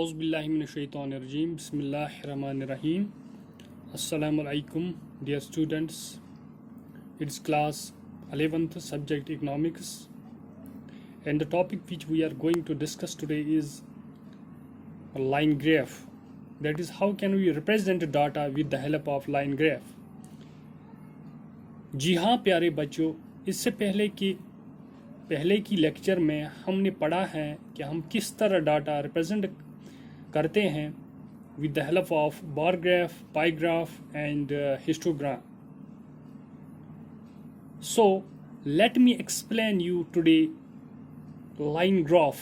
Auzubillahiminash-shaytanir-rajeem. Bismillahir-rahmanir-rahim. Assalamu alaikum, dear students. It's class 11th, subject economics. And the topic which we are going to discuss today is a line graph. That is, how can we represent data with the help of line graph? जी हाँ प्यारे बच्चों, इससे पहले की lecture में हमने पढ़ा है कि हम किस तरह डाटा रिप्रेजेंट करते हैं with the help of bar graph, pi graph and histogram. So let me explain you today line graph.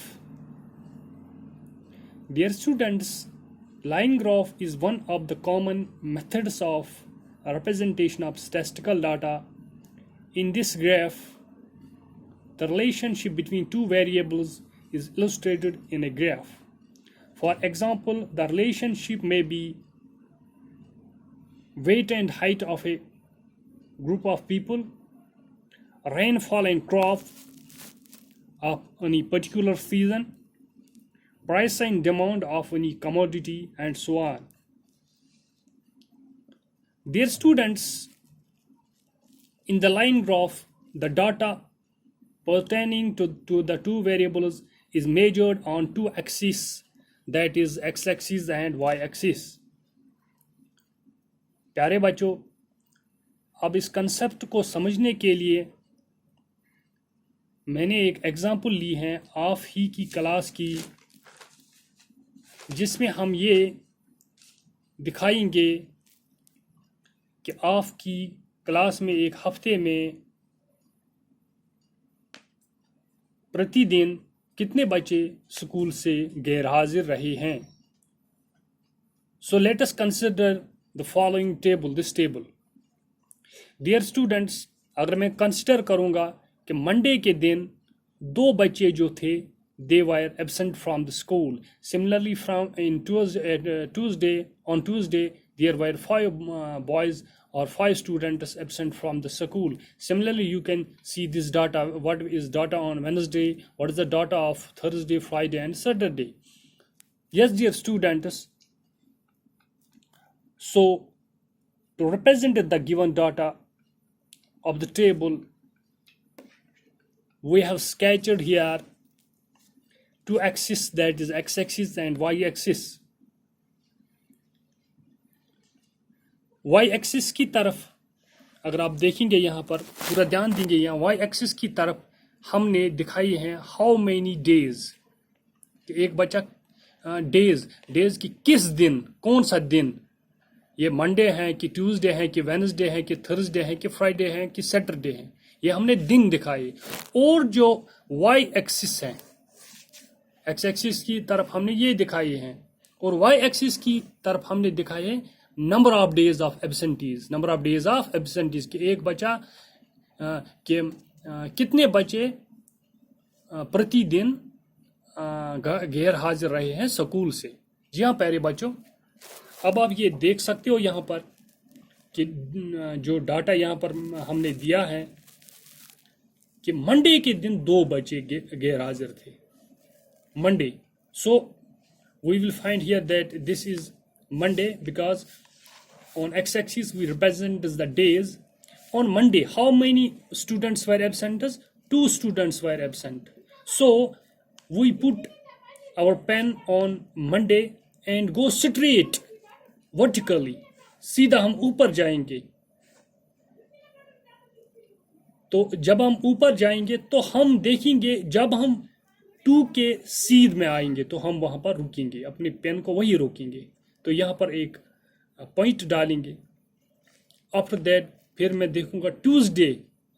Dear students, line graph is one of the common methods of representation of statistical data. In this graph, the relationship between two variables is illustrated in a graph. For example, the relationship may be weight and height of a group of people, rainfall and crop of any particular season, price and demand of any commodity, and so on. Dear students, in the line graph, the data pertaining to the two variables is measured on two axes, that is x-axis and y-axis. प्यारे बच्चों, अब इस concept को समझने के लिए मैंने एक एग्जाम्पल ली है आप ही की क्लास की, जिसमें हम ये दिखाएंगे कि आपकी क्लास में एक हफ्ते में प्रतिदिन कितने बच्चे स्कूल से गैर हाजिर रहे हैं. So let us consider the following table, this table. Dear students, अगर मैं कंसिडर करूँगा कि मंडे के दिन 2 बच्चे जो थे they were absent from the school. Similarly, on Tuesday there were 5 boys or 5 students absent from the school. Similarly, you can see this data. What is data on Wednesday? What is the data of Thursday, Friday, and Saturday? Yes, dear students. So, to represent the given data of the table, we have sketched here two axes, that is x-axis and y-axis. y-axis की तरफ अगर आप देखेंगे, यहाँ पर पूरा ध्यान देंगे, यहाँ y-axis की तरफ हमने दिखाई है how many days, कि एक बच्चा डेज की किस दिन, कौन सा दिन, ये मंडे है कि ट्यूसडे है कि वेडनेसडे है कि थर्सडे है कि फ्राइडे है कि सैटरडे है, ये हमने दिन दिखाए. और जो वाई एक्सिस है, एक्स एक्सिस की तरफ हमने ये दिखाए हैं, और वाई एक्सिस की तरफ हमने दिखाए हैं number of days of absentees. Number of days of absentees कि एक बच्चा के कितने बच्चे प्रतिदिन गैर हाजिर रहे हैं स्कूल से. जी हाँ प्यारे बच्चों, अब आप ये देख सकते हो यहाँ पर कि जो डाटा यहाँ पर हमने दिया है कि मंडे के दिन 2 बच्चे गैर हाजिर थे. Monday, so we will find here that this is Monday because on x-axis we represent the days. On Monday, how many students were absent? 2 students were absent. So we put our pen on Monday and go straight vertically. सीधा हम ऊपर जाएंगे. तो जब हम ऊपर जाएंगे तो हम देखेंगे, जब हम 2 के सीध में आएंगे तो हम वहां पर रुकेंगे, अपने पेन को वही रोकेंगे. तो यहाँ पर एक पॉइंट डालेंगे. आफ्टर दैट फिर मैं देखूंगा ट्यूसडे,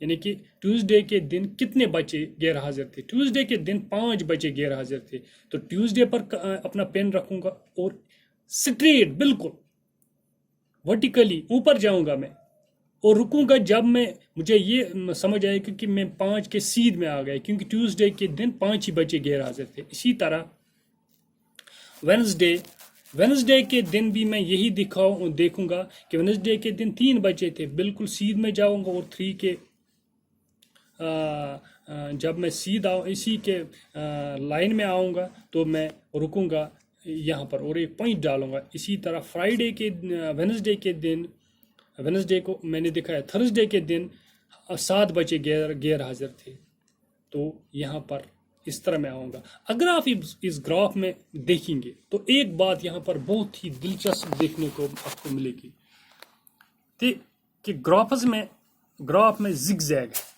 यानी कि ट्यूसडे के दिन कितने बच्चे गैर हाजिर थे. ट्यूसडे के दिन 5 बच्चे गैर हाजिर थे. तो ट्यूसडे पर अपना पेन रखूंगा और स्ट्रेट बिल्कुल वर्टिकली ऊपर जाऊंगा मैं और रुकूंगा जब मुझे ये समझ आएगा कि मैं 5 के सीध में आ गया, क्योंकि ट्यूसडे के दिन 5 ही बच्चे गैर हाजिर थे. इसी तरह वेडनेसडे के दिन भी मैं यही देखूंगा कि वेडनेसडे के दिन 3 बच्चे थे, बिल्कुल सीध में जाऊंगा और 3 के जब मैं सीधा इसी के लाइन में आऊँगा तो मैं रुकूँगा यहाँ पर और एक पॉइंट डालूंगा। इसी तरह फ्राइडे के वेनसडे के दिन, वेनसडे को मैंने दिखाया, थर्सडे के दिन 7 बच्चे गैर हाजिर थे। तो यहाँ पर इस तरह मैं आऊँगा। अगर आप इस ग्राफ में देखेंगे तो एक बात यहाँ पर बहुत ही दिलचस्प देखने को आपको मिलेगी कि ग्राफ में जिगजैग है।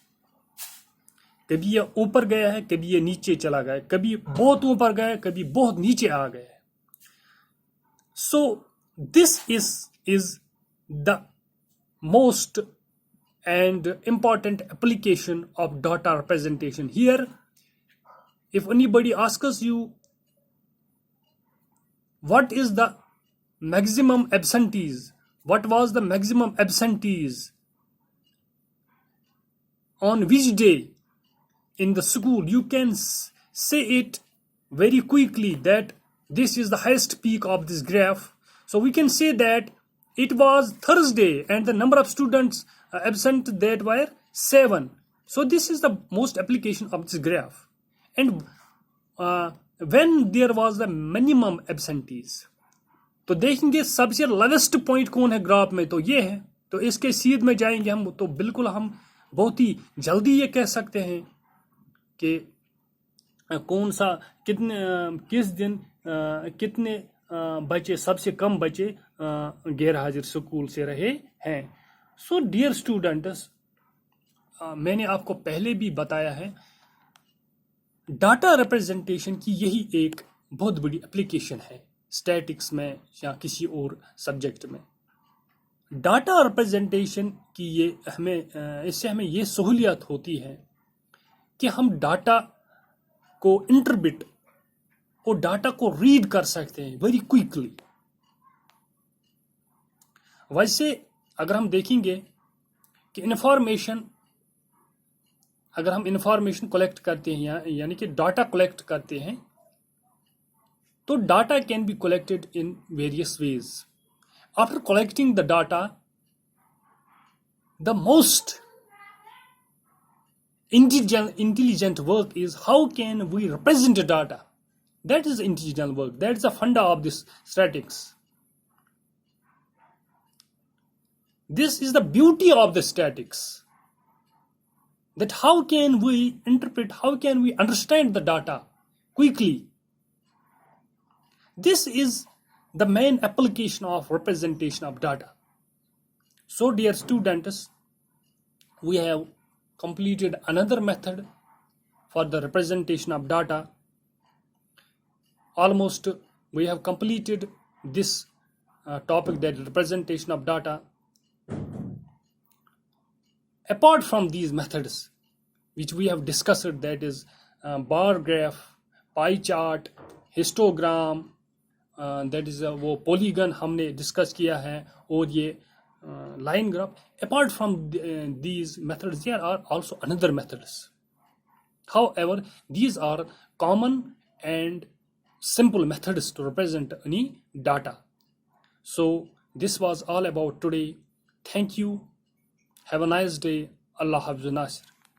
कभी ये ऊपर गया है, कभी ये नीचे चला गया, कभी बहुत ऊपर गया, कभी बहुत नीचे आ गया है। So this is the most and important application of data representation. Here, if anybody asks you what is the maximum absentees, what was the maximum absentees on which day in the school, you can say it very quickly that this is the highest peak of this graph. So we can say that it was Thursday and the number of students absent that were 7. So this is the most application of this graph. And when there was the minimum absentees, तो देखेंगे सबसे lowest point कौन है graph में, तो ये है। तो इसके सीध में जाएंगे हम, तो बिल्कुल हम बहुत ही जल्दी ये कह सकते हैं कि कौन सा किस दिन कितने बच्चे, सबसे कम बच्चे गैर हाजिर स्कूल से रहे हैं। सो डियर स्टूडेंट्स, मैंने आपको पहले भी बताया है, डाटा रिप्रेजेंटेशन की यही एक बहुत बड़ी एप्लीकेशन है स्टैटिक्स में या किसी और सब्जेक्ट में। डाटा रिप्रेजेंटेशन की इससे हमें ये सहूलियत होती है कि हम डाटा को इंटरबिट और डाटा को रीड कर सकते हैं वेरी क्विकली। वैसे अगर हम देखेंगे कि अगर हम इंफॉर्मेशन कलेक्ट करते हैं यानी कि डाटा कलेक्ट करते हैं, तो data can be collected in various ways. After collecting the data, the most intelligent work is how can we represent the data. That is intelligent work. That is the funda of this statistics. This is the beauty of the statistics, that how can we interpret, how can we understand the data quickly. This is the main application of representation of data. So dear students, we have completed another method for the representation of data. Almost we have completed this topic, that representation of data. Apart from these methods which we have discussed, that is bar graph, pie chart, histogram, that is वो polygon हमने discuss किया है, और ये line graph. Apart from these methods, there are also another methods. However, these are common and simple methods to represent any data. So this was all about today. Thank you. Have a nice day. Allah Hafiz Nasir.